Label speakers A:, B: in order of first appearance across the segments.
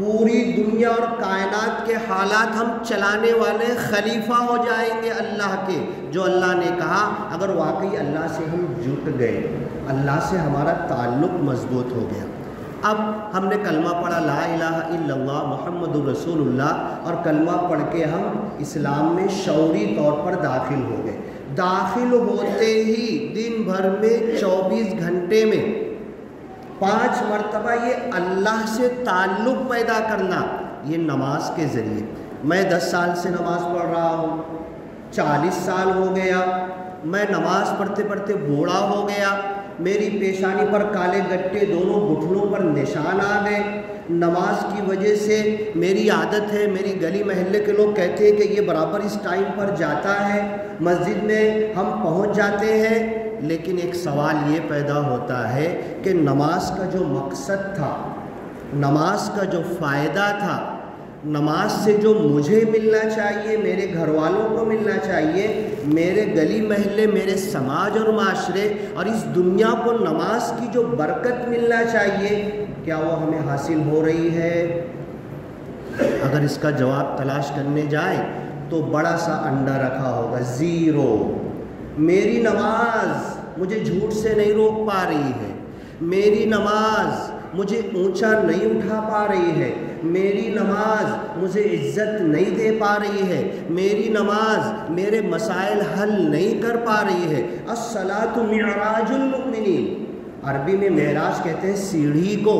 A: پوری دنیا اور کائنات کے حالات ہم چلانے والے خلیفہ ہو جائیں گے اللہ کے، جو اللہ نے کہا اگر واقعی اللہ سے ہم جٹ گئے، اللہ سے ہمارا تعلق مضبوط ہو گیا۔ اب ہم نے کلمہ پڑھا لا الہ الا اللہ محمد رسول اللہ، اور کلمہ پڑھ کے ہم اسلام میں شعوری طور پر داخل ہو گئے۔ داخل ہوتے ہی دن بھر میں 24 گھنٹے میں 5 مرتبہ یہ اللہ سے تعلق پیدا کرنا، یہ نماز کے ذریعے۔ میں 10 سال سے نماز پڑھ رہا ہوں، 40 سال ہو گیا، میں نماز پڑھتے پڑھتے بوڑھا ہو گیا، میری پیشانی پر کالے گٹے دونوں گھٹنوں پر نشان آ گئے، نماز کی وجہ سے میری عادت ہے، میری گلی محلے کے لوگ کہتے ہیں کہ یہ برابر اس ٹائم پر جاتا ہے، مسجد میں ہم پہنچ جاتے ہیں، لیکن ایک سوال یہ پیدا ہوتا ہے کہ نماز کا جو مقصد تھا، نماز کا جو فائدہ تھا، نماز سے جو مجھے ملنا چاہیے، میرے گھر والوں کو ملنا چاہیے، میرے گلی محلے، میرے سماج اور معاشرے اور اس دنیا کو نماز کی جو برکت ملنا چاہیے، کیا وہ ہمیں حاصل ہو رہی ہے؟ اگر اس کا جواب تلاش کرنے جائیں تو بڑا سا انڈا رکھا ہوگا، 0۔ میری نماز مجھے جھوٹ سے نہیں روک پا رہی ہے، میری نماز مجھے اونچا نہیں اٹھا پا رہی ہے، میری نماز مجھے عزت نہیں دے پا رہی ہے، میری نماز میرے مسائل حل نہیں کر پا رہی ہے۔ الصلاۃ معراج المؤمنین، عربی میں معراج کہتے ہیں سیڑھی کو۔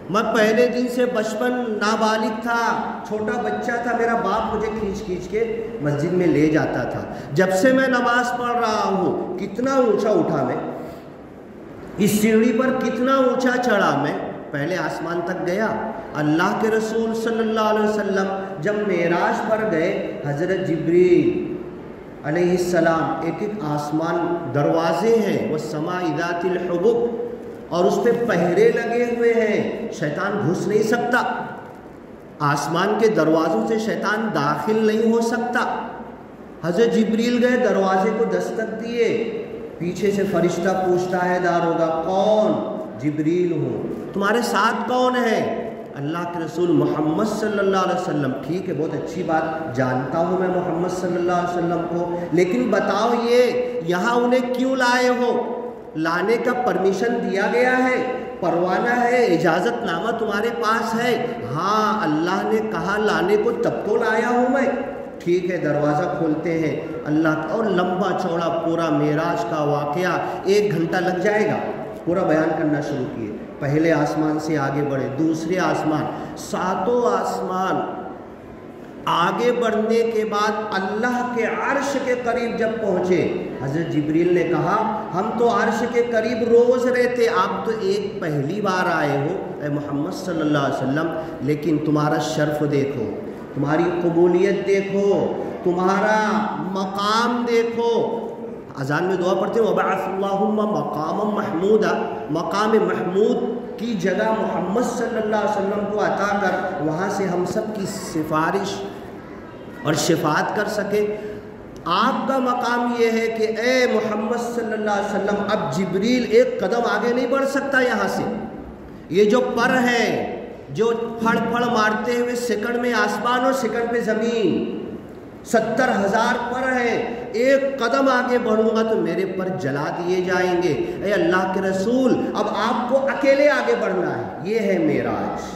A: میں پہلے دن سے بچپن نابالغ تھا، چھوٹا بچہ تھا، میرا باپ مجھے کھینچ کھینچ کے مسجد میں لے جاتا تھا۔ جب سے میں نماز پڑھ رہا ہوں، کتنا اونچا اٹھا میں، اس سیڑھی پر کتنا اونچا چڑھا میں، پہلے آسمان تک گیا۔ اللہ کے رسول صلی اللہ علیہ وسلم جب معراج پر گئے، حضرت جبریل علیہ السلام، ایک ایک آسمان دروازے ہیں، والسماء ذات الحبک، اور اس پہ پہرے لگے ہوئے ہیں، شیطان گھس نہیں سکتا، آسمان کے دروازوں سے شیطان داخل نہیں ہو سکتا۔ حضرت جبریل گئے، دروازے کو دستک دیے، پیچھے سے فرشتہ پوچھتا ہے داروغہ، کون؟ جبریل ہوں۔ تمہارے ساتھ کون ہے؟ اللہ کے رسول محمد صلی اللہ علیہ وسلم۔ ٹھیک ہے، بہت اچھی بات، جانتا ہوں میں محمد صلی اللہ علیہ وسلم کو، لیکن بتاؤ یہ یہاں انہیں کیوں لائے ہو؟ لانے کا پرمیشن دیا گیا ہے، پروانہ ہے، اجازت نامہ تمہارے پاس ہے؟ ہاں، اللہ نے کہا لانے کو، تب تو لایا ہوں میں۔ ٹھیک ہے، دروازہ کھولتے ہیں، اللہ اور لمبا چوڑا پورا معراج کا واقعہ 1 گھنٹہ لگ جائے گا، پورا بیان کرنا شروع کیے۔ پہلے آسمان سے آگے بڑھے، دوسرے آسمان، 7 آسمان، آگے بڑھنے کے بعد اللہ کے عرش کے قریب جب پہنچے، حضرت جبریل نے کہا ہم تو عرش کے قریب روز رہتے، آپ تو ایک پہلی بار آئے ہو اے محمد صلی اللہ علیہ وسلم، لیکن تمہارا شرف دیکھو، تمہاری قبولیت دیکھو، تمہارا مقام دیکھو۔ اذان میں دعا پڑھتے ہیں وَبَعَثَ اللَّهُمَّ مَقَامًا مَحْمُودًا، مقام محمود کی جگہ محمد صلی اللہ علیہ وسلم کو عطا کر، وہاں سے ہم سب کی سفارش اور شفاعت کر سکے۔ آپ کا مقام یہ ہے کہ اے محمد صلی اللہ علیہ وسلم، اب جبریل ایک قدم آگے نہیں بڑھ سکتا یہاں سے، یہ جو پر ہے، جو پھڑ پھڑ مارتے ہوئے سیکنڈ میں آسمان اور سیکنڈ پہ زمین، 70,000 پر ہے، ایک قدم آگے بڑھوں گا تو میرے پر جلا دیے جائیں گے۔ اے اللہ کے رسول، اب آپ کو اکیلے آگے بڑھنا ہے۔ یہ ہے معراج،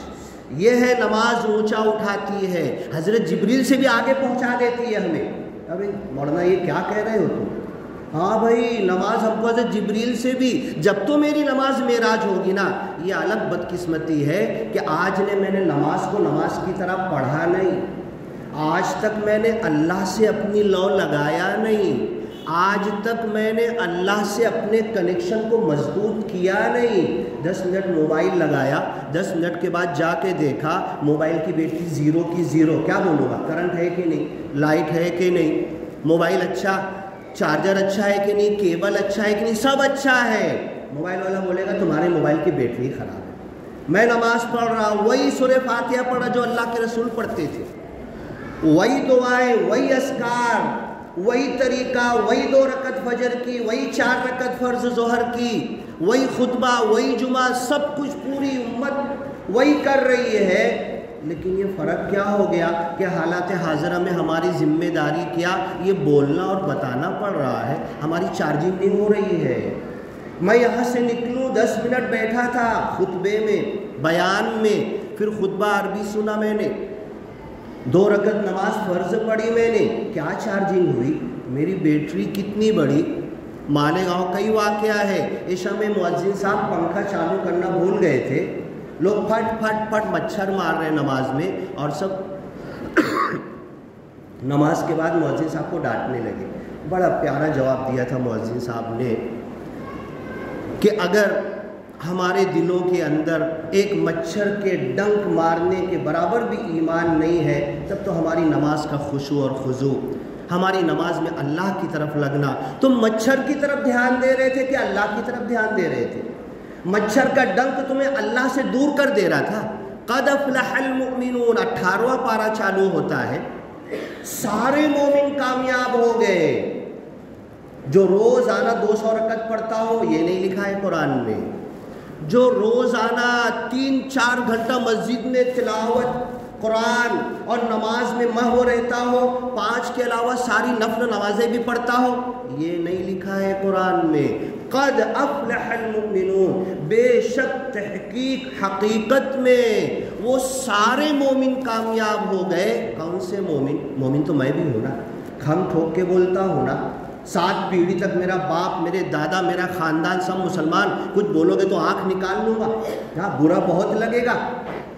A: یہ ہے نماز اونچا اٹھاتی ہے، حضرت جبریل سے بھی آگے پہنچا دیتی ہے ہمیں۔ ابھی مولانا یہ کیا کہہ رہے ہو تم؟ ہاں بھائی، نماز ہم کو حضرت جبریل سے بھی، جب تو میری نماز معراج ہوگی نا، یہ الگ بدقسمتی ہے کہ آج میں نے نماز کو نماز کی طرح پڑھا نہیں، آج تک میں نے اللہ سے اپنی لو لگایا نہیں، آج تک میں نے اللہ سے اپنے کنیکشن کو مضبوط کیا نہیں۔ 10 منٹ موبائل لگایا، 10 منٹ کے بعد جا کے دیکھا موبائل کی بیٹری 0 کی 0، کیا بولوں گا؟ کرنٹ ہے کہ نہیں، لائٹ ہے کہ نہیں، موبائل اچھا، چارجر اچھا ہے کہ نہیں، کیبل اچھا ہے کہ نہیں، سب اچھا ہے۔ موبائل والا بولے گا تمہارے موبائل کی بیٹری خراب ہے۔ میں نماز پڑھ رہا ہوں، وہی سورہ فاتحہ پڑھا جو اللہ کے رسول پڑھتے تھے، وہی دعائیں، وہی اذکار، وہی طریقہ، وہی 2 رکعت فجر کی، وہی 4 رکعت فرض ظہر کی، وہی خطبہ، وہی جمعہ، سب کچھ پوری امت وہی کر رہی ہے۔ لیکن یہ فرق کیا ہو گیا کہ حالات حاضرہ میں ہماری ذمہ داری کیا، یہ بولنا اور بتانا پڑ رہا ہے، ہماری چارجنگ نہیں ہو رہی ہے۔ میں یہاں سے نکلوں 10 منٹ بیٹھا تھا خطبے میں، بیان میں، پھر خطبہ عربی سنا میں نے، 2 رکعت نماز فرض پڑھی میں نے، کیا چارجنگ ہوئی؟ میری بیٹری کتنی بڑی؟ مالیگاؤں کئی واقعہ ہے، عشاء میں مؤذن صاحب پنکھا چالو کرنا بھول گئے تھے، لوگ پھٹ پھٹ پھٹ مچھر مار رہے نماز میں، اور سب نماز کے بعد مؤذن صاحب کو ڈانٹنے لگے۔ بڑا پیارا جواب دیا تھا مؤذن صاحب نے کہ اگر ہمارے دلوں کے اندر ایک مچھر کے ڈنک مارنے کے برابر بھی ایمان نہیں ہے، تب تو ہماری نماز کا خشوع اور خضوع، ہماری نماز میں اللہ کی طرف لگنا، تم مچھر کی طرف دھیان دے رہے تھے کہ اللہ کی طرف دھیان دے رہے تھے؟ مچھر کا ڈنک تمہیں اللہ سے دور کر دے رہا تھا۔ قد افلح المؤمنون، 18واں پارہ چالو ہوتا ہے، سارے مومن کامیاب ہو گئے۔ جو روزانہ 200 رکعت پڑھتا ہو، یہ نہیں لکھا ہے قرآن میں، جو روزانہ 3-4 گھنٹہ مسجد میں تلاوت قرآن اور نماز میں محو رہتا ہو، 5 کے علاوہ ساری نفل نمازیں بھی پڑھتا ہو، یہ نہیں لکھا ہے قرآن میں۔ قد افلح المؤمنون، بے شک تحقیق حقیقت میں وہ سارے مومن کامیاب ہو گئے۔ کون سے مومن؟ مومن تو میں بھی ہوں نا، کھم ٹھوک کے بولتا ہوں نا، 7 پیڑھی تک میرا باپ، میرے دادا، میرا خاندان سب مسلمان، کچھ بولو گے تو آنکھ نکال لوں گا، کیا برا بہت لگے گا؟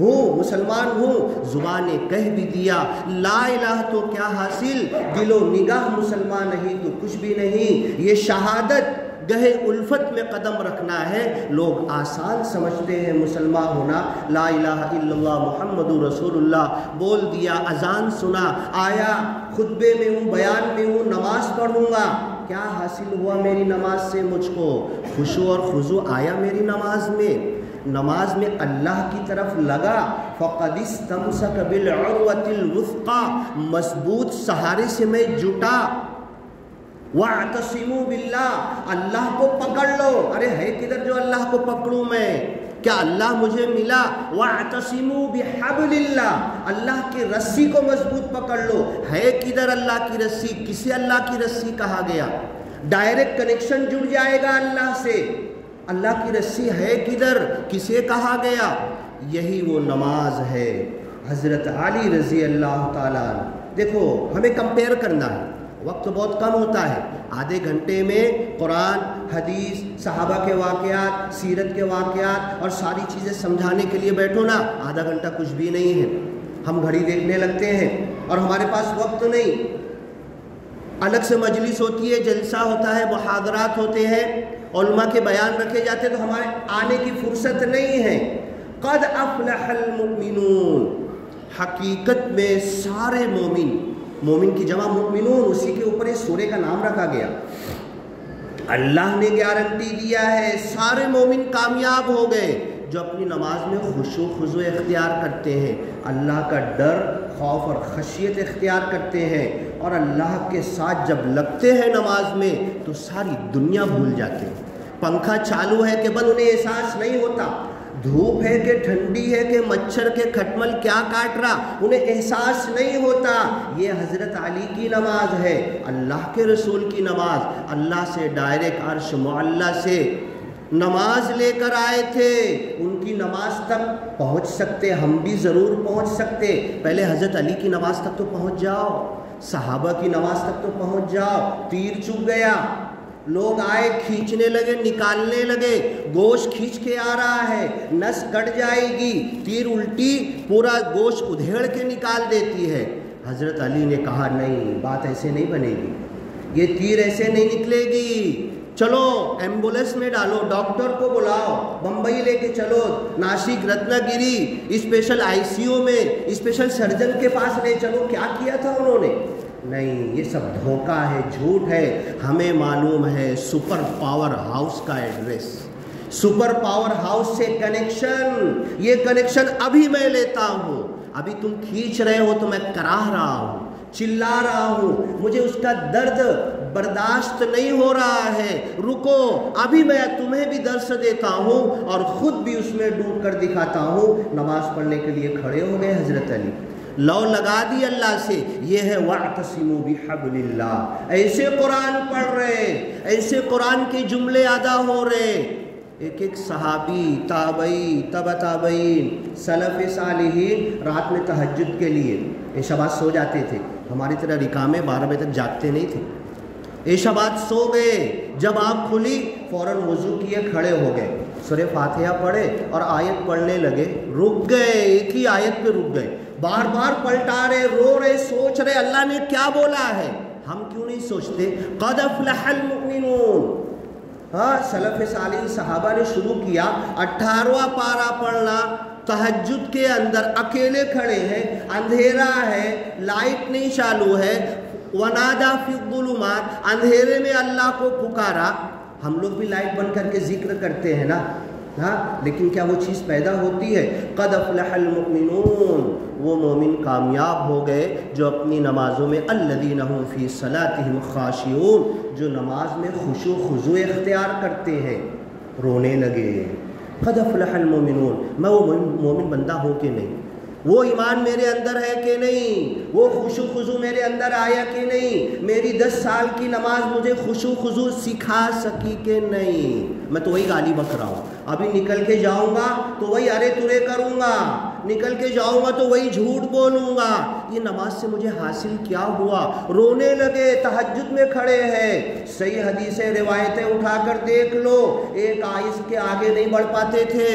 A: ہوں مسلمان ہوں، زبان نے کہہ بھی دیا لا الہ تو کیا حاصل، دل و نگاہ مسلمان نہیں تو کچھ بھی نہیں۔ یہ شہادت گہے الفت میں قدم رکھنا ہے۔ لوگ آسان سمجھتے ہیں مسلمان ہونا، لا الہ الا اللہ محمد رسول اللہ بول دیا، اذان سنا، آیا خطبے میں ہوں، بیان میں ہوں، نماز پڑھوں گا، کیا حاصل ہوا میری نماز سے؟ مجھ کو خشوع اور خضوع آیا میری نماز میں؟ نماز میں اللہ کی طرف لگا، فقد استمسک بالعروۃ الوثقی، مضبوط سہارے سے میں جٹا، وَاعْتَصِمُوا بِاللَّهِ، اللہ کو پکڑ لو۔ ارے ہے کدھر جو اللہ کو پکڑوں میں؟ کیا اللہ مجھے ملا؟ وَاعْتَصِمُوا بِحَبْلِ اللَّهِ، اللہ کی رسی کو مضبوط پکڑ لو۔ ہے کدھر اللہ کی رسی؟ کسے اللہ کی رسی کہا گیا؟ ڈائریکٹ کنیکشن جڑ جائے گا اللہ سے، اللہ کی رسی ہے کدھر؟ کسے کہا گیا؟ یہی وہ نماز ہے۔ حضرت علی رضی اللہ تعالیٰ عنہ، دیکھو ہمیں کمپیئر کرنا ہے، وقت بہت کم ہوتا ہے، آدھے گھنٹے میں قرآن، حدیث، صحابہ کے واقعات، سیرت کے واقعات اور ساری چیزیں سمجھانے کے لیے بیٹھو نا، آدھا گھنٹہ کچھ بھی نہیں ہے۔ ہم گھڑی دیکھنے لگتے ہیں اور ہمارے پاس وقت نہیں۔ الگ سے مجلس ہوتی ہے، جلسہ ہوتا ہے، محاضرات ہوتے ہیں، علماء کے بیان رکھے جاتے ہیں، تو ہمارے آنے کی فرصت نہیں ہے۔ قد افلح المؤمنون، حقیقت میں سارے مومن، مومن کی جمع مؤمنون، اسی کے اوپر اس سورے کا نام رکھا گیا۔ اللہ نے گارنٹی دیا ہے سارے مومن کامیاب ہو گئے جو اپنی نماز میں خشوع خضوع اختیار کرتے ہیں، اللہ کا ڈر، خوف اور خشیت اختیار کرتے ہیں، اور اللہ کے ساتھ جب لگتے ہیں نماز میں تو ساری دنیا بھول جاتے ہیں۔ پنکھا چالو ہے کہ بل انہیں احساس نہیں ہوتا، دھوپ ہے کہ ٹھنڈی ہے کہ مچھر کے کھٹمل کیا کاٹ رہا، انہیں احساس نہیں ہوتا۔ یہ حضرت علی کی نماز ہے، اللہ کے رسول کی نماز، اللہ سے ڈائریکٹ عرش معلیٰ سے نماز لے کر آئے تھے۔ ان کی نماز تک پہنچ سکتے، ہم بھی ضرور پہنچ سکتے۔ پہلے حضرت علی کی نماز تک تو پہنچ جاؤ، صحابہ کی نماز تک تو پہنچ جاؤ۔ تیر چُبھ گیا، لوگ آئے، کھینچنے لگے، نکالنے لگے، گوشت کھینچ کے آ رہا ہے، نس کٹ جائے گی، تیر الٹی پورا گوشت ادھیڑ کے نکال دیتی ہے۔ حضرت علی نے کہا نہیں، بات ایسے نہیں بنے گی، یہ تیر ایسے نہیں نکلے گی، چلو ایمبولینس میں ڈالو، ڈاکٹر کو بلاؤ، بمبئی لے کے چلو، ناسک، رتنا گیری اسپیشل آئی سی یو میں اسپیشل سرجن کے پاس لے چلو۔ کیا کیا تھا انہوں نے؟ نہیں، یہ سب دھوکہ ہے، جھوٹ ہے۔ ہمیں معلوم ہے سپر پاور ہاؤس کا ایڈریس، سپر پاور ہاؤس سے کنیکشن، یہ کنیکشن ابھی میں لیتا ہوں، ابھی تم کھینچ رہے ہو تو میں کراہ رہا ہوں، چلا رہا ہوں، مجھے اس کا درد برداشت نہیں ہو رہا ہے، رکو، ابھی میں تمہیں بھی درس دیتا ہوں اور خود بھی اس میں ڈوب کر دکھاتا ہوں۔ نماز پڑھنے کے لیے کھڑے ہو گئے حضرت علی، لو لگا دی اللہ سے، یہ ہے وَاعْتَصِمُوا بِحَبْلِ اللَّهِ۔ ایسے قرآن پڑھ رہے، ایسے قرآن کے جملے ادا ہو رہے، ایک ایک صحابی، تابعی، تبع تابعین، سلف صالحین رات میں تہجد کے لیے عشاء بعد سو جاتے تھے، ہماری طرح رکام 12 بجے تک جاگتے نہیں تھے، عشاء بعد سو گئے، جب آنکھ کھلی فوراً وضو کیے، کھڑے ہو گئے، سورہ فاتحہ پڑھے اور آیت پڑھنے لگے، رک گئے، ایک ہی آیت پہ رک گئے، بار بار پلٹا رہے، رو رہے، سوچ رہے اللہ نے کیا بولا ہے، ہم کیوں نہیں سوچتے؟ قد افلح المؤمنون۔ ہاں، سلف صالح صحابہ نے شروع کیا، 18واں پارہ پڑھنا، تہجد کے اندر اکیلے کھڑے ہیں، اندھیرا ہے، لائٹ نہیں چالو ہے، ونادا فی الظلمات، اندھیرے میں اللہ کو پکارا۔ ہم لوگ بھی لائٹ بند کر کے ذکر کرتے ہیں نا، ہاں، لیکن کیا وہ چیز پیدا ہوتی ہے؟ قد افلح المؤمنون، وہ مومن کامیاب ہو گئے جو اپنی نمازوں میں الذین هم فی صلاتهم خاشعون، جو نماز میں خشوع خضوع اختیار کرتے ہیں، رونے لگے۔ قد افلح المؤمنون، میں وہ مومن بندہ ہوں کہ نہیں؟ وہ ایمان میرے اندر ہے کہ نہیں؟ وہ خشوع خضوع میرے اندر آیا کہ نہیں؟ میری 10 سال کی نماز مجھے خشوع خضوع سکھا سکی کہ نہیں؟ میں تو وہی گالی بک رہا ہوں، ابھی نکل کے جاؤں گا تو وہی ارے ترے کروں گا، نکل کے جاؤں گا تو وہی جھوٹ بولوں گا۔ یہ نماز سے مجھے حاصل کیا ہوا؟ رونے لگے، تہجد میں کھڑے ہیں، صحیح حدیثیں روایتیں اٹھا کر دیکھ لو، ایک آیت کے آگے نہیں بڑھ پاتے تھے،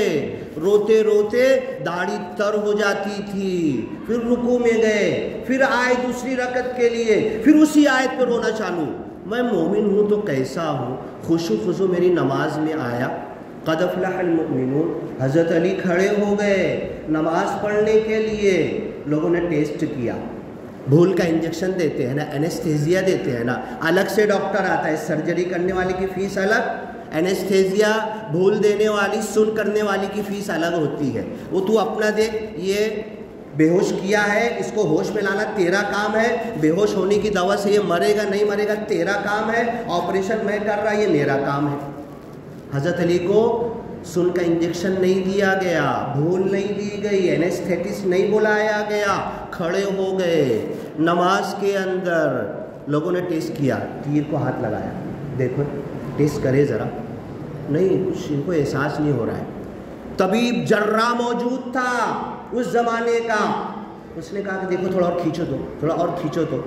A: روتے روتے داڑھی تر ہو جاتی تھی، پھر رکوع میں گئے، پھر آئے دوسری رکعت کے لیے، پھر اسی آیت پہ رونا چالو۔ میں مومن ہوں تو کیسا ہوں؟ خشوع خضوع میری نماز میں آیا۔ قد افلح المؤمنون، حضرت علی کھڑے ہو گئے نماز پڑھنے کے لیے، لوگوں نے ٹیسٹ کیا، بھول کا انجیکشن دیتے ہیں نا، اینستھیزیا دیتے ہیں نا، الگ سے ڈاکٹر آتا ہے، سرجری کرنے والے کی فیس الگ، اینستھیزیا بھول دینے والی، سن کرنے والی کی فیس الگ ہوتی ہے۔ وہ تو اپنا دیکھ، یہ بے ہوش کیا ہے، اس کو ہوش میں لانا تیرا کام ہے، بے ہوش ہونے کی دوا سے یہ مرے گا نہیں مرے گا تیرا کام ہے، آپریشن میں کر رہا یہ میرا کام ہے۔ حضرت علی کو سن کا انجیکشن نہیں دیا گیا، بھول نہیں دی گئی، اینستھیٹسٹ نہیں بلایا گیا، کھڑے ہو گئے نماز کے اندر۔ لوگوں نے ٹیسٹ کیا، تیر کو ہاتھ لگایا، دیکھو ٹیسٹ کرے ذرا، نہیں کچھ ان کو احساس نہیں ہو رہا ہے۔ طبیب جراح موجود تھا اس زمانے کا، اس نے کہا کہ دیکھو تھوڑا اور کھینچو تو، تھوڑا اور کھینچو تو۔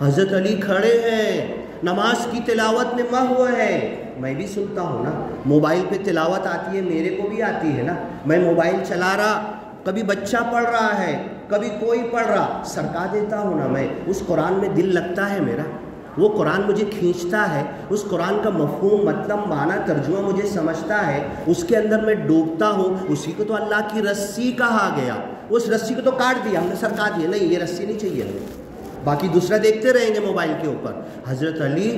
A: حضرت علی کھڑے ہیں، نماز کی تلاوت میں محو ہے۔ میں بھی سنتا ہوں نا، موبائل پہ تلاوت آتی ہے، میرے کو بھی آتی ہے نا، میں موبائل چلا رہا، کبھی بچہ پڑھ رہا ہے، کبھی کوئی پڑھ رہا، سرکا دیتا ہوں نا میں، اس قرآن میں دل لگتا ہے میرا، وہ قرآن مجھے کھینچتا ہے، اس قرآن کا مفہوم مطلب معنی ترجمہ مجھے سمجھتا ہے، اس کے اندر میں ڈوبتا ہوں۔ اسی کو تو اللہ کی رسی کہا گیا، اس رسی کو تو کاٹ دیا ہم نے، سرکا دیا، نہیں یہ رسی نہیں چاہیے ہمیں، باقی دوسرا دیکھتے رہیں گے موبائل کے اوپر۔ حضرت علی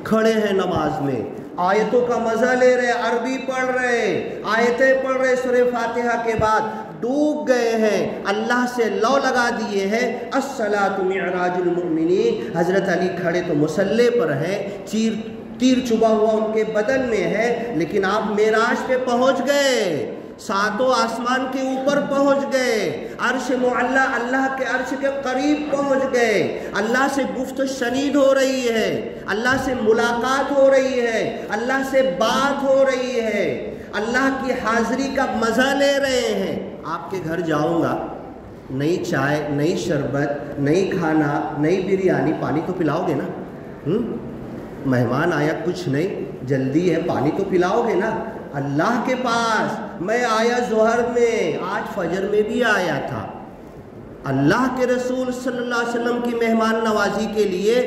A: کھڑے ہیں نماز میں، آیتوں کا مزہ لے رہے، عربی پڑھ رہے، آیتیں پڑھ رہے، سورہ فاتحہ کے بعد ڈوب گئے ہیں، اللہ سے لو لگا دیے ہیں۔ الصلاۃ معراج المؤمنین، حضرت علی کھڑے تو مصلی پر ہیں، تیر چبھا ہوا ان کے بدن میں ہے، لیکن آپ معراج پہ پہنچ گئے، ساتوں آسمان کے اوپر پہنچ گئے، عرش معلی اللہ کے عرش کے قریب پہنچ گئے، اللہ سے گفت و شنید ہو رہی ہے، اللہ سے ملاقات ہو رہی ہے، اللہ سے بات ہو رہی ہے، اللہ کی حاضری کا مزہ لے رہے ہیں۔ آپ کے گھر جاؤں گا، نئی چائے، نئی شربت، نئی کھانا، نئی بریانی، پانی تو پلاؤ گے نا؟ مہمان آیا کچھ نہیں، جلدی ہے، پانی تو پلاؤ گے نا؟ اللہ کے پاس میں آیا ظہر میں، آج فجر میں بھی آیا تھا، اللہ کے رسول صلی اللہ علیہ وسلم کی مہمان نوازی کے لیے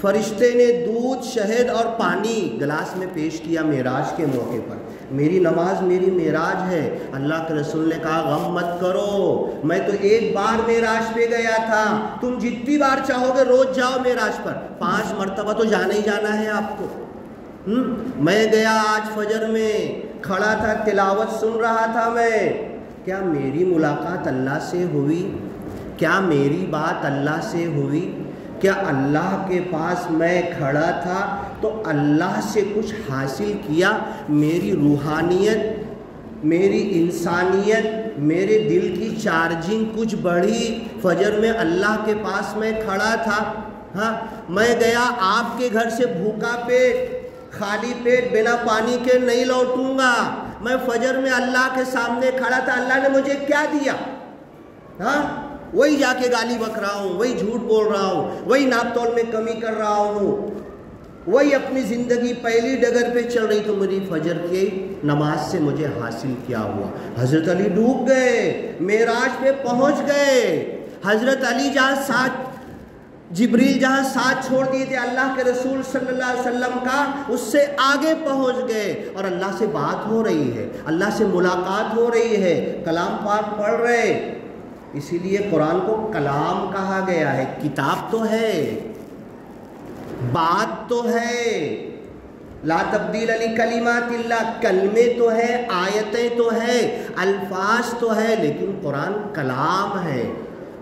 A: فرشتے نے دودھ، شہد اور پانی گلاس میں پیش کیا معراج کے موقع پر۔ میری نماز میری معراج ہے۔ اللہ کے رسول نے کہا غم مت کرو، میں تو ایک بار معراج پہ گیا تھا، تم جتنی بار چاہو گے روز جاؤ معراج پر، 5 مرتبہ تو جانا ہی جانا ہے آپ کو۔ میں گیا آج فجر میں، کھڑا تھا، تلاوت سن رہا تھا میں، کیا میری ملاقات اللہ سے ہوئی؟ کیا میری بات اللہ سے ہوئی؟ کیا اللہ کے پاس میں کھڑا تھا تو اللہ سے کچھ حاصل کیا؟ میری روحانیت، میری انسانیت، میرے دل کی چارجنگ کچھ بڑھی؟ فجر میں اللہ کے پاس میں کھڑا تھا، ہاں میں گیا آپ کے گھر سے بھوکا پیٹ، خالی پیٹ بنا پانی کے نہیں لوٹوں گا۔ میں فجر میں اللہ کے سامنے کھڑا تھا، اللہ نے مجھے کیا دیا؟ ہاں وہی جا کے گالی بک رہا ہوں، وہی جھوٹ بول رہا ہوں، وہی ناپ تول میں کمی کر رہا ہوں، وہی اپنی زندگی پہلی ڈگر پہ چل رہی، تو میری فجر کی نماز سے مجھے حاصل کیا ہوا؟ حضرت علی ڈوب گئے، معراج پہ پہنچ گئے۔ حضرت علی جہاں ساتھ جبریل جہاں ساتھ چھوڑ دیے تھے اللہ کے رسول صلی اللہ علیہ وسلم کا، اس سے آگے پہنچ گئے، اور اللہ سے بات ہو رہی ہے، اللہ سے ملاقات ہو رہی ہے، کلام پاک پڑھ رہے۔ اسی لیے قرآن کو کلام کہا گیا ہے۔ کتاب تو ہے، بات تو ہے، لا تبدیل لکلمات اللہ، کلمے تو ہے، آیتیں تو ہے، الفاظ تو ہے، لیکن قرآن کلام ہے۔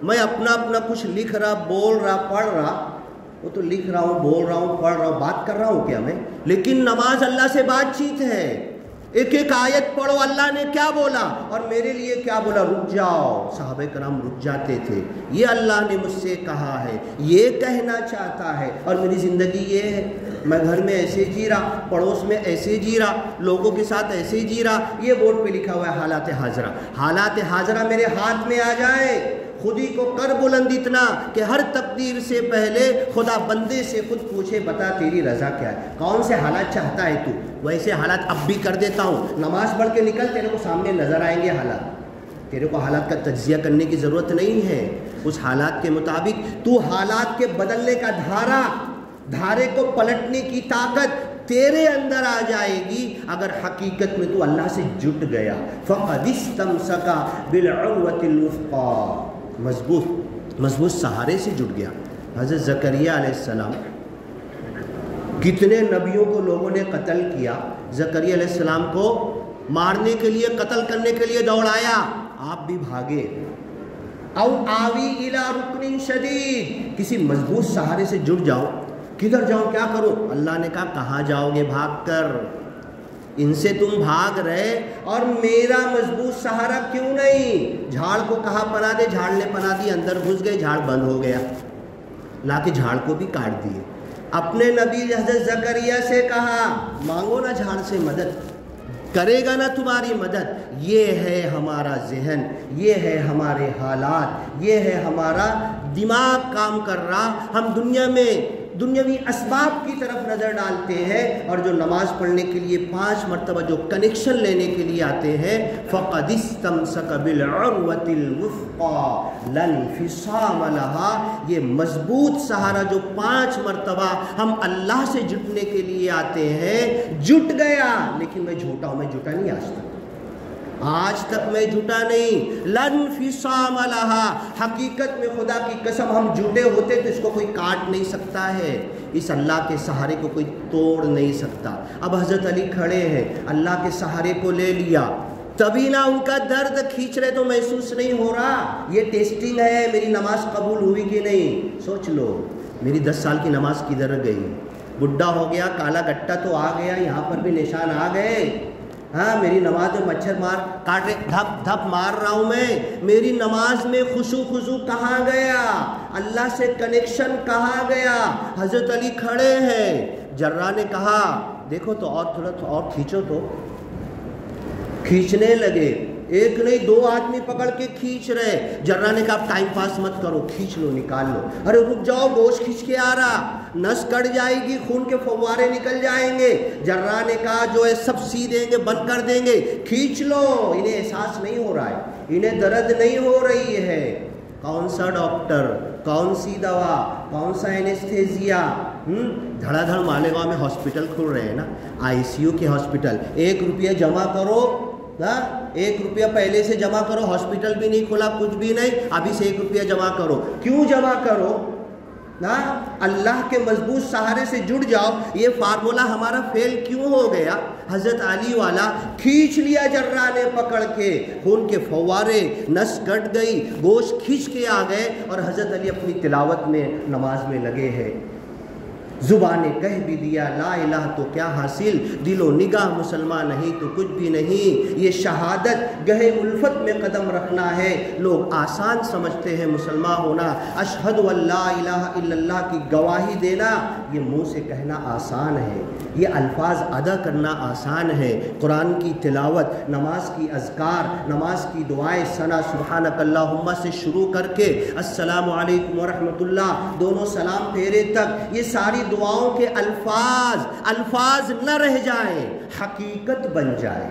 A: میں اپنا کچھ لکھ رہا، بول رہا، پڑھ رہا، وہ تو لکھ رہا ہوں، بول رہا ہوں، پڑھ رہا ہوں، بات کر رہا ہوں کیا میں؟ لیکن نماز اللہ سے بات چیت ہے۔ ایک ایک آیت پڑھو، اللہ نے کیا بولا اور میرے لیے کیا بولا، رک جاؤ۔ صحابہ کرام رک جاتے تھے، یہ اللہ نے مجھ سے کہا ہے، یہ کہنا چاہتا ہے، اور میری زندگی یہ ہے، میں گھر میں ایسے جی رہا، پڑوس میں ایسے جی رہا، لوگوں کے ساتھ ایسے جی رہا۔ یہ بورڈ پہ لکھا ہوا ہے حالات حاضرہ، حالات حاضرہ میرے ہاتھ میں آ جائے، خود ہی کو کر بلند اتنا کہ ہر تقدیر سے پہلے خدا بندے سے خود پوچھے، بتا تیری رضا کیا ہے، کون سے حالات چاہتا ہے تو؟ ویسے حالات اب بھی کر دیتا ہوں، نماز پڑھ کے نکل، تیرے کو سامنے نظر آئیں گے حالات، تیرے کو حالات کا تجزیہ کرنے کی ضرورت نہیں ہے۔ اس حالات کے مطابق تو حالات کے بدلنے کا دھارے کو پلٹنے کی طاقت تیرے اندر آ جائے گی اگر حقیقت میں تو اللہ سے جٹ گیا۔ فَقَدِ اسْتَمْسَكَ بِالْعُرْوَةِ الْوُثْقَىٰ، مضبوط سہارے سے جٹ گیا۔ حضرت زکریا علیہ السلام، کتنے نبیوں کو لوگوں نے قتل کیا، زکریا علیہ السلام کو مارنے کے لیے، قتل کرنے کے لیے دوڑایا، آپ بھی بھاگے۔ او آوی الی رکن شدید، کسی مضبوط سہارے سے جڑ جاؤ۔ کدھر جاؤں، کیا کروں؟ اللہ نے کہا کہاں جاؤ گے بھاگ کر، ان سے تم بھاگ رہے، اور میرا مضبوط سہارا کیوں نہیں؟ جھاڑ کو کہا پناہ دے، جھاڑ نے پناہ دی، اندر گھس گئے، جھاڑ بند ہو گیا، لا کے جھاڑ کو بھی کاٹ دیے۔ اپنے نبی حضرت زکریا سے کہا مانگو نا جھاڑ سے مدد، کرے گا نا تمہاری مدد۔ یہ ہے ہمارا ذہن، یہ ہے ہمارے حالات، یہ ہے ہمارا دماغ کام کر رہا۔ ہم دنیا میں دنیاوی اسباب کی طرف نظر ڈالتے ہیں، اور جو نماز پڑھنے کے لیے 5 مرتبہ جو کنیکشن لینے کے لیے آتے ہیں، فَقَدِ اسْتَمْسَكَ بِالْعُرْوَةِ الْوُثْقَىٰ لَا انْفِصَامَ لَهَا، یہ مضبوط سہارا جو 5 مرتبہ ہم اللہ سے جٹنے کے لیے آتے ہیں، جٹ گیا۔ لیکن میں جھوٹا ہوں، میں جھوٹا نہیں آج تک میں جھوٹا نہیں۔ لَا انْفِصَامَ لَهَا، حقیقت میں خدا کی قسم ہم جھوٹے ہوتے تو اس کو کوئی کاٹ نہیں سکتا ہے، اس اللہ کے سہارے کو کوئی توڑ نہیں سکتا۔ اب حضرت علی کھڑے ہیں، اللہ کے سہارے کو لے لیا، تبھی نہ ان کا درد کھینچ رہے تو محسوس نہیں ہو رہا۔ یہ ٹیسٹنگ ہے میری نماز قبول ہوئی کہ نہیں۔ سوچ لو میری 10 سال کی نماز کدھر گئی، بڈھا ہو گیا، کالا گٹا تو آ گیا، یہاں پر بھی نشان آ گئے۔ ہاں میری نماز میں مچھر مار کاٹ رہے، دھپ دھپ مار رہا ہوں میں، میری نماز میں خضوع کہاں گیا، اللہ سے کنیکشن کہاں گیا؟ حضرت علی کھڑے ہیں، جرہ نے کہا دیکھو تو اور تھوڑا اور کھینچو، تو کھینچنے لگے، ایک نہیں 2 آدمی پکڑ کے کھینچ رہے۔ جرہ نے کہا اب ٹائم پاس مت کرو، کھینچ لو، نکال لو۔ ارے رک جاؤ، گوشت کھینچ کے آ رہا، نس کٹ جائے گی، خون کے فوارے نکل جائیں گے۔ جرہ نے کہا جو ہے سب سی دیں گے، بند کر دیں گے، کھینچ لو۔ انہیں احساس نہیں ہو رہا ہے، انہیں درد نہیں ہو رہی ہے۔ کون سا ڈاکٹر، کون سی دوا، کون سا اینستھیزیا، دھڑا دھڑ مالیگاؤں میں ہاسپٹل کھل رہے ہیں نا، ICU کے ہاسپٹل۔ 1 روپیہ جمع کرو، 1 روپیہ پہلے سے جمع کرو، ہاسپٹل بھی نہیں کھلا، کچھ بھی نہیں، ابھی سے 1 روپیہ جمع کرو۔ کیوں جمع کرو؟ نا اللہ کے مضبوط سہارے سے جڑ جاؤ. یہ فارمولا ہمارا فیل کیوں ہو گیا؟ حضرت علی والا کھینچ لیا جرہ نے پکڑ کے، خون کے فوارے، نس کٹ گئی، گوشت کھینچ کے آ گئے، اور حضرت علی اپنی تلاوت میں نماز میں لگے ہیں. زبان نے کہہ بھی دیا لا الہ تو کیا حاصل، دل و نگاہ مسلمان نہیں تو کچھ بھی نہیں. یہ شہادت گہے الفت میں قدم رکھنا ہے. لوگ آسان سمجھتے ہیں مسلمان ہونا، اشہد ان لا الہ الا اللہ کی گواہی دینا یہ منہ سے کہنا آسان ہے، یہ الفاظ ادا کرنا آسان ہے. قرآن کی تلاوت، نماز کی اذکار، نماز کی دعائیں، ثنا سبحانک اللہم سے شروع کر کے السلام علیکم ورحمۃ اللہ، دونوں سلام پھیرے تک، یہ ساری دعاؤں کے الفاظ نہ رہ جائیں، حقیقت بن جائے.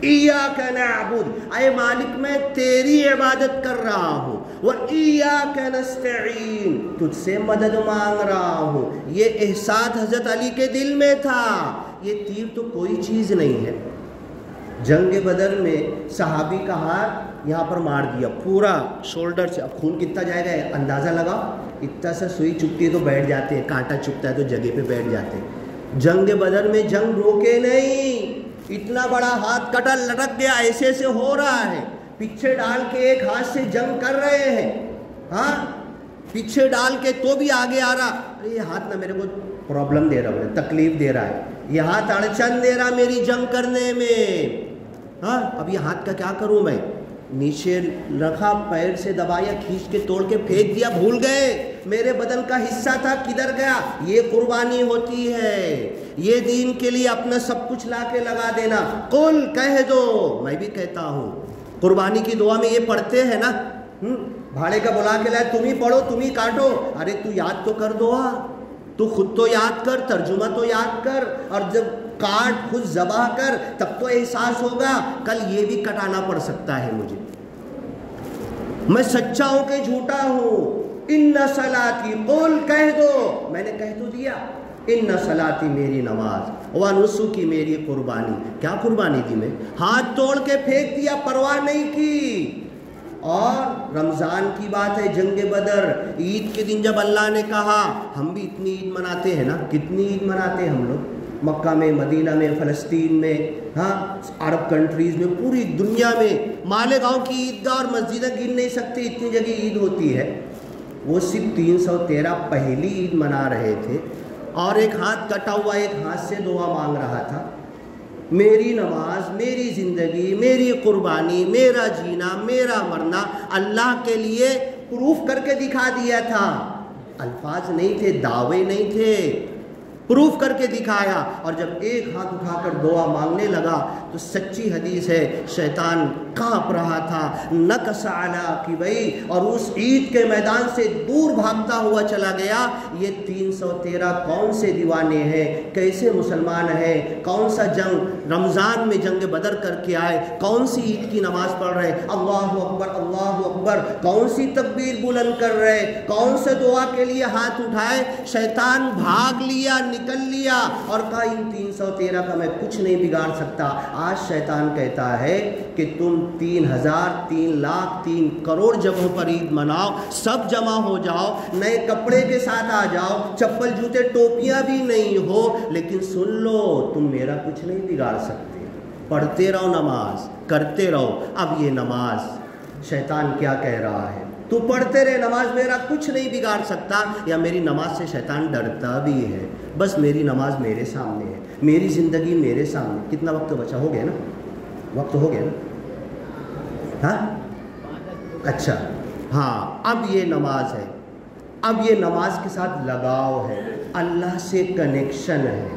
A: ایاک نعبد، اے مالک میں تیری عبادت کر رہا ہوں، وایاک نستعین، تجھ سے مدد مانگ رہا ہوں. یہ احساس حضرت علی کے دل میں تھا. یہ تیر تو کوئی چیز نہیں ہے. جنگ بدر میں صحابی کا ہاتھ یہاں پر مار دیا پورا شولڈر سے. اب خون کتنا جائے گا اندازہ لگاؤ. اتنا سا سوئی چپتی ہے تو بیٹھ جاتے ہیں، کانٹا چپتا ہے تو جگہ پہ بیٹھ جاتے ہیں. جنگ بدر میں جنگ روکے نہیں، اتنا بڑا ہاتھ کٹا لٹک گیا، ایسے ایسے ہو رہا ہے. پیچھے ڈال کے ایک ہاتھ سے جنگ کر رہے ہیں، ہاں پیچھے ڈال کے تو بھی آگے آ رہا. ارے یہ ہاتھ نہ میرے کو پرابلم دے رہا ہے، تکلیف دے رہا ہے، یہ ہاتھ اڑچن دے رہا میری جنگ کرنے میں. ہاں اب یہ ہاتھ کا کیا کروں میں؟ نیچے رکھا، پیر سے دبایا، کھینچ کے توڑ کے پھینک دیا. بھول گئے میرے بدن کا حصہ تھا، کدھر گیا؟ یہ قربانی ہوتی ہے. یہ دین کے لیے اپنا سب کچھ لا کے لگا دینا. قل، کہہ دو، میں بھی کہتا ہوں. قربانی کی دعا میں یہ پڑھتے ہیں نا، بھاڑے کا بلا کے لائے، تم ہی پڑھو، تم ہی کاٹو. ارے تو یاد تو کر دعا، تو خود تو یاد کر، ترجمہ تو یاد کر، اور جب کاٹ خود ذبح کر تب تو احساس ہوگا. کل یہ بھی کٹانا پڑ سکتا ہے مجھے. میں سچا ہوں کہ جھوٹا ہوں. ان صلاتی، قل، کہہ دو، میں نے کہہ تو دیا. ان صلاتی، میری نماز، و نسکی، میری قربانی. کیا قربانی دی میں؟ ہاتھ توڑ کے پھینک دیا، پرواہ نہیں کی. اور رمضان کی بات ہے، جنگ بدر، عید کے دن جب اللہ نے کہا، ہم بھی اتنی عید مناتے ہیں نا، کتنی عید مناتے ہیں ہم لوگ، مکہ میں، مدینہ میں، فلسطین میں، ہاں عرب کنٹریز میں، پوری دنیا میں. مالیگاؤں کی عیدگاہ اور مسجدیں گن نہیں سکتے، اتنی جگہ عید ہوتی ہے. وہ صرف 313 پہلی عید منا رہے تھے، اور ایک ہاتھ کٹا ہوا ایک ہاتھ سے دعا مانگ رہا تھا. میری نماز، میری زندگی، میری قربانی، میرا جینا، میرا مرنا اللہ کے لیے پروف کر کے دکھا دیا تھا. الفاظ نہیں تھے، دعوے نہیں تھے، پروف کر کے دکھایا. اور جب ایک ہاتھ اٹھا کر دعا مانگنے لگا تو سچی حدیث ہے شیطان کانپ رہا تھا، نکس علی عقبیہ، اور اس عید کے میدان سے دور بھاگتا ہوا چلا گیا. یہ 313 کون سے دیوانے ہیں، کیسے مسلمان ہیں، کون سا جنگ رمضان میں جنگ بدر کر کے آئے، کون سی عید کی نماز پڑھ رہے، اللہ اکبر اللہ اکبر، کون سی تکبیر بلند کر رہے، کون سے دعا کے لیے ہاتھ اٹھائے. شیطان بھاگ لیا، نکل لیا، اور کہا ان 313 کا میں کچھ نہیں بگاڑ سکتا. آج شیطان کہتا ہے کہ تم 3000 3 لاکھ 3 کروڑ جگہوں پر عید مناؤ، سب جمع ہو جاؤ، نئے کپڑے کے ساتھ آ جاؤ، چپل جوتے ٹوپیاں بھی نہیں ہو، لیکن سن لو تم میرا کچھ نہیں بگاڑ سکتے. پڑھتے رہو، نماز کرتے رہو. اب یہ نماز شیطان کیا کہہ رہا ہے، تو پڑھتے رہے، نماز میرا کچھ نہیں بگاڑ سکتا. یا میری نماز سے شیطان ڈرتا بھی ہے، بس میری نماز میرے سامنے ہے، میری زندگی میرے سامنے. کتنا وقت بچا؟ ہو گیا نا، وقت ہو گیا نا، ہاں اچھا ہاں. اب یہ نماز ہے، اب یہ نماز کے ساتھ لگاؤ ہے، اللہ سے کنیکشن ہے،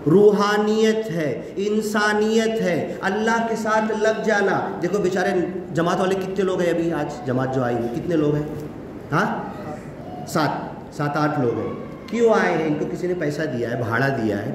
A: روحانیت ہے، انسانیت ہے، اللہ کے ساتھ لگ جانا. دیکھو بیچارے جماعت والے کتنے لوگ ہیں ابھی، آج جماعت جو آئی ہے کتنے لوگ ہیں؟ ہاں 7-8 لوگ ہیں. کیوں آئے ہیں؟ ان کو کسی نے پیسہ دیا ہے، بھاڑا دیا ہے،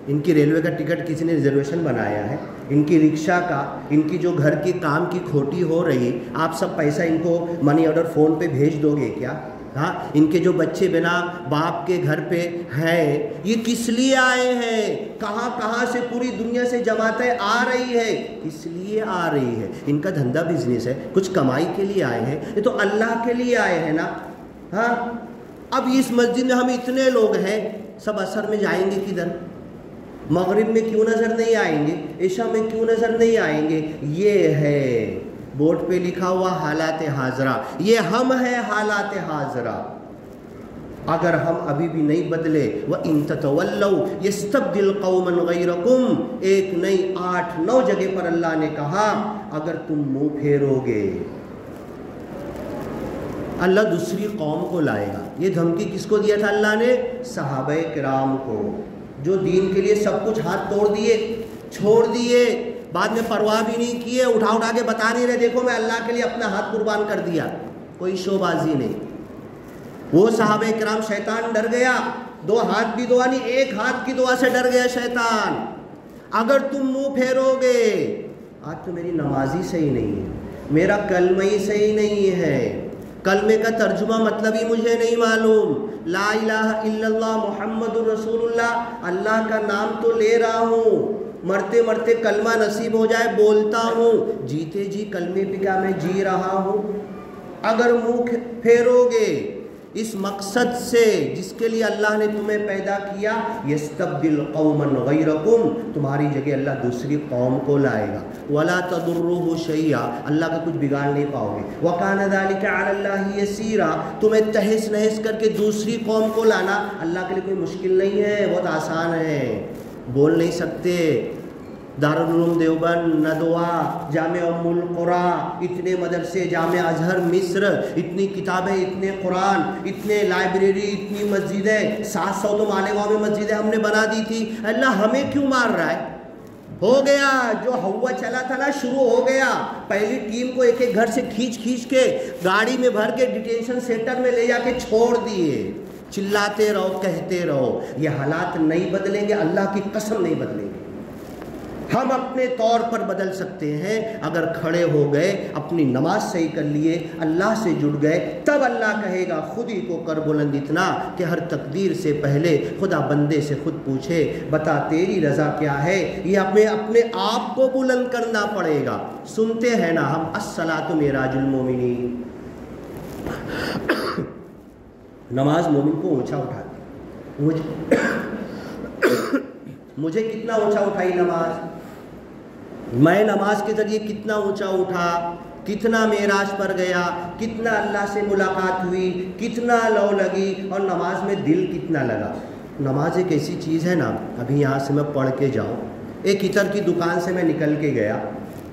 A: ان کی ریلوے کا ٹکٹ کسی نے ریزرویشن بنایا ہے، ان کی رکشہ کا، ان کی جو گھر کی کام کی کھوٹی ہو رہی، آپ سب پیسہ ان کو منی آرڈر فون پہ بھیج دو گے کیا؟ ہاں ان کے جو بچے بنا باپ کے گھر پہ ہیں، یہ کس لیے آئے ہیں؟ کہاں کہاں سے پوری دنیا سے جماعتیں آ رہی ہے، کس لیے آ رہی ہے؟ ان کا دھندا بزنس ہے، کچھ کمائی کے لیے آئے ہیں، یہ تو اللہ کے لیے آئے ہیں نا. ہاں اب اس مسجد میں ہم اتنے لوگ ہیں، سب عصر میں جائیں گے کدھر؟ مغرب میں کیوں نظر نہیں آئیں گے؟ عشاء میں کیوں نظر نہیں آئیں گے؟ یہ ہے بورڈ پہ لکھا ہوا حالات حاضرہ، یہ ہم ہیں حالات حاضرہ۔ اگر ہم ابھی بھی نہیں بدلے، وَإِن تَتَوَلَّوْا يَسْتَبْدِلْ قَوْمًا غَيْرَكُمْ، ایک نہیں 8-9 جگہ پر اللہ نے کہا اگر تم منہ پھیرو گے اللہ دوسری قوم کو لائے گا۔ یہ دھمکی کس کو دیا تھا اللہ نے؟ صحابہ کرام کو، جو دین کے لیے سب کچھ ہاتھ توڑ دیے، چھوڑ دیے، بعد میں پرواہ بھی نہیں کیے، اٹھا کے بتا نہیں رہے دیکھو میں اللہ کے لیے اپنا ہاتھ قربان کر دیا، کوئی شو بازی نہیں۔ وہ صحابہ کرام، شیطان ڈر گیا، 2 ہاتھ بھی دعا نہیں، 1 ہاتھ کی دعا سے ڈر گیا شیطان۔ اگر تم منہ پھیرو گے، آج تو میری نماز ہی صحیح نہیں ہے، میرا کلمہ ہی صحیح نہیں ہے، کلمے کا ترجمہ مطلب ہی مجھے نہیں معلوم، لا الہ الا اللہ محمد الرسول اللہ، اللہ کا نام تو لے رہا ہوں، مرتے مرتے کلمہ نصیب ہو جائے بولتا ہوں، جیتے جی کلمے پہ کیا میں جی رہا ہوں؟ اگر منہ پھیرو گے اس مقصد سے جس کے لیے اللہ نے تمہیں پیدا کیا، یستبدل قوما غیرکم، تمہاری جگہ اللہ دوسری قوم کو لائے گا، ولا تضرہ شیئا، اللہ کا کچھ بگاڑ نہیں پاؤ گے، وکان ذلک علی اللہ یسیرا، تمہیں تہس نہس کر کے دوسری قوم کو لانا اللہ کے لیے کوئی مشکل نہیں ہے، بہت آسان ہے۔ بول نہیں سکتے دارالعلوم دیوبند، ندوہ، جامع ام القرى، اتنے مدرسے، جامع ازہر مصر، اتنی کتابیں، اتنے قرآن، اتنے لائبریری، اتنی مسجدیں، 700 تو مالیگاؤں میں مسجدیں ہم نے بنا دی تھی، اللہ ہمیں کیوں مار رہا ہے؟ ہو گیا جو ہوا چلا تھا نا، شروع ہو گیا۔ پہلی ٹیم کو ایک ایک گھر سے کھینچ کے گاڑی میں بھر کے ڈیٹینشن سینٹر میں لے جا کے چھوڑ دیے، چلاتے رہو، کہتے رہو، یہ حالات نہیں بدلیں گے، اللہ کی قسم نہیں بدلیں گے۔ ہم اپنے طور پر بدل سکتے ہیں، اگر کھڑے ہو گئے، اپنی نماز صحیح کر لیے، اللہ سے جڑ گئے، تب اللہ کہے گا خود ہی کو کر بلند اتنا کہ ہر تقدیر سے پہلے خدا بندے سے خود پوچھے بتا تیری رضا کیا ہے، یہ اپنے آپ کو بلند کرنا پڑے گا۔ سنتے ہیں نا ہم الصلاۃ معراج المومنین، نماز مومن کو اونچا اٹھاتی، مجھے کتنا اونچا اٹھائی نماز، میں نماز کے ذریعے کتنا اونچا اٹھا، کتنا معراج پر گیا، کتنا اللہ سے ملاقات ہوئی، کتنا لو لگی، اور نماز میں دل کتنا لگا۔ نماز ایک ایسی چیز ہے نا، ابھی یہاں سے میں پڑھ کے جاؤں، ایک عطر کی دکان سے میں نکل کے گیا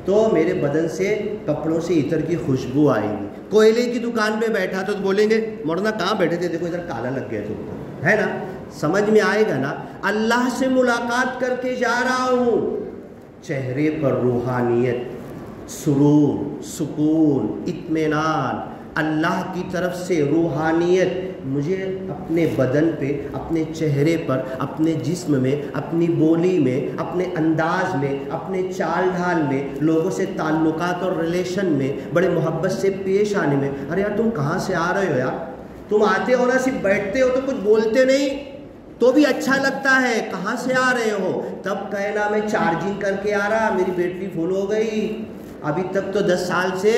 A: تو میرے بدن سے، کپڑوں سے عطر کی خوشبو آئے گی۔ کوئلے کی دکان پہ بیٹھا تو بولیں گے مولانا کہاں بیٹھے تھے، دیکھو ادھر کالا لگ گیا تم کو، ہے نا؟ سمجھ میں آئے گا نا؟ اللہ سے ملاقات کر کے جا رہا ہوں، چہرے پر روحانیت، سرور، سکون، اطمینان، اللہ کی طرف سے روحانیت مجھے اپنے بدن پہ، اپنے چہرے پر، اپنے جسم میں، اپنی بولی میں، اپنے انداز میں، اپنے چال ڈھال میں، لوگوں سے تعلقات اور ریلیشن میں بڑے محبت سے پیش آنے میں۔ ارے یار تم کہاں سے آ رہے ہو یار، تم آتے ہو نا، صرف بیٹھتے ہو تو کچھ بولتے نہیں تو بھی اچھا لگتا ہے، کہاں سے آ رہے ہو؟ تب کہنا میں چارجنگ کر کے آ رہا، میری بیٹری فل ہو گئی۔ ابھی تک تو 10 سال سے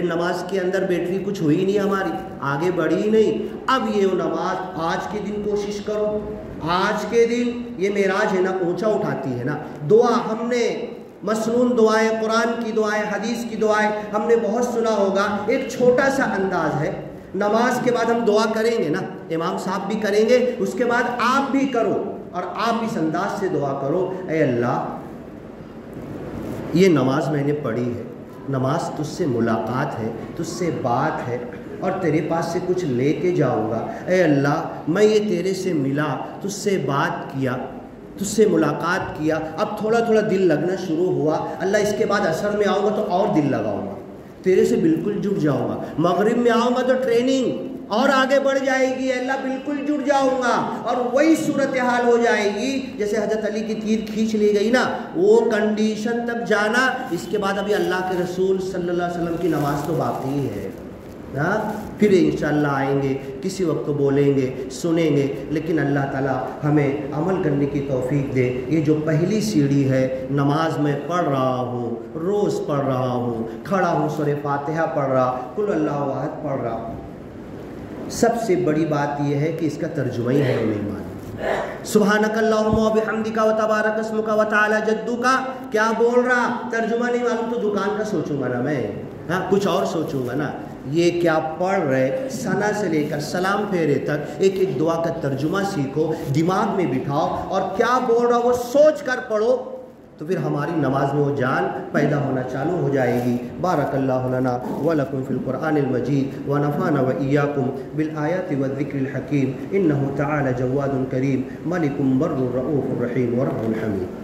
A: نماز کے اندر بیٹری کچھ ہوئی نہیں ہماری، آگے بڑھی ہی نہیں۔ اب یہ نماز آج کے دن کوشش کرو، آج کے دن یہ معراج ہے نا، اونچا اٹھاتی ہے نا۔ دعا ہم نے مسنون دعائیں، قرآن کی دعائیں، حدیث کی دعائیں ہم نے بہت سنا ہوگا، ایک چھوٹا سا انداز ہے۔ نماز کے بعد ہم دعا کریں گے نا، امام صاحب بھی کریں گے، اس کے بعد آپ بھی کرو، اور آپ اس انداز سے دعا کرو، اے اللہ یہ نماز میں نے پڑھی ہے، نماز تجھ سے ملاقات ہے، تجھ سے بات ہے، اور تیرے پاس سے کچھ لے کے جاؤں گا۔ اے اللہ میں یہ تیرے سے ملا، تجھ سے بات کیا، تجھ سے ملاقات کیا، اب تھوڑا تھوڑا دل لگنا شروع ہوا، اللہ اس کے بعد عصر میں آؤں گا تو اور دل لگاؤں گا، تیرے سے بالکل جڑ جاؤں گا، مغرب میں آؤں گا تو ٹریننگ اور آگے بڑھ جائے گی، اللہ بالکل جڑ جاؤں گا، اور وہی صورتحال ہو جائے گی جیسے حضرت علی کی تیر کھینچ لی گئی نا، وہ کنڈیشن تک جانا۔ اس کے بعد ابھی اللہ کے رسول صلی اللہ علیہ وسلم کی نماز تو باقی ہے، پھر انشاءاللہ آئیں گے، کسی وقت بولیں گے، سنیں گے، لیکن اللہ تعالیٰ ہمیں عمل کرنے کی توفیق دے۔ یہ جو پہلی سیڑھی ہے، نماز میں پڑھ رہا ہوں، روز پڑھ رہا ہوں، کھڑا ہوں سورہ فاتحہ پڑھ رہا، قل اللہ احد پڑھ رہا ہوں، سب سے بڑی بات یہ ہے کہ اس کا ترجمہ ہی ہمیں نہیں معلوم. سبحانک اللہم و بحمدک و تبارک اسمک و تعالی جدک، کیا بول رہا؟ ترجمہ نہیں معلوم تو دکان کا سوچوں گا نا میں، ہاں کچھ اور سوچوں گا نا. یہ کیا پڑھ رہے، ثنا سے لے کر سلام پھیرے تک ایک ایک دعا کا ترجمہ سیکھو، دماغ میں بٹھاؤ، اور کیا بول رہا وہ سوچ کر پڑھو، تو پھر ہماری نماز میں وہ جان پیدا ہونا چالو ہو جائے گی. بارک اللہ لنا ولکم فی القرآن المجید ونفعنا وإیاکم بالآیات والذکر الحکیم، انہ تعالی جواد کریم ملک بر رؤوف رحیم ورب حمید.